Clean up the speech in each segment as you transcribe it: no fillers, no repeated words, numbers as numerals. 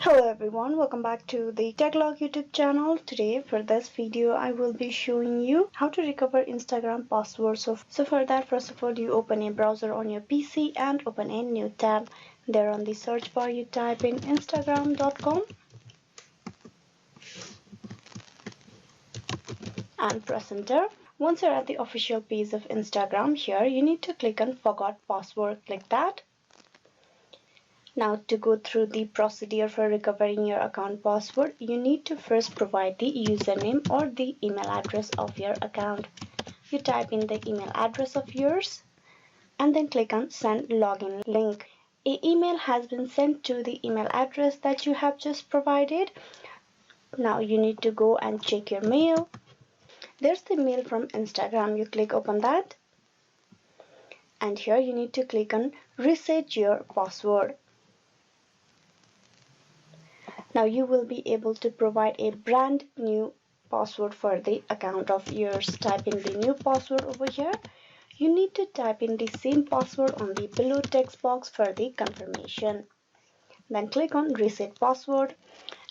Hello everyone, welcome back to the TechLog YouTube channel. Today for this video I will be showing you how to recover Instagram passwords. So for that, first of all, you open a browser on your PC and open a new tab. There on the search bar you type in instagram.com and press enter. Once you're at the official page of Instagram, here you need to click on forgot password. Click that. Now, to go through the procedure for recovering your account password, you need to first provide the username or the email address of your account. You type in the email address of yours and then click on send login link. An email has been sent to the email address that you have just provided. Now you need to go and check your mail. There's the mail from Instagram. You click open that. And here you need to click on reset your password. Now you will be able to provide a brand new password for the account of yours. Type in the new password over here. You need to type in the same password on the below text box for the confirmation. Then click on reset password.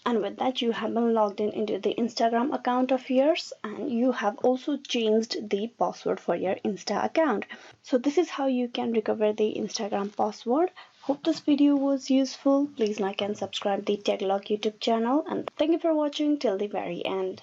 And with that, you have been logged in into the Instagram account of yours, and you have also changed the password for your Insta account. So this is how you can recover the Instagram password. Hope this video was useful. Please like and subscribe the TechLog YouTube channel, and thank you for watching till the very end.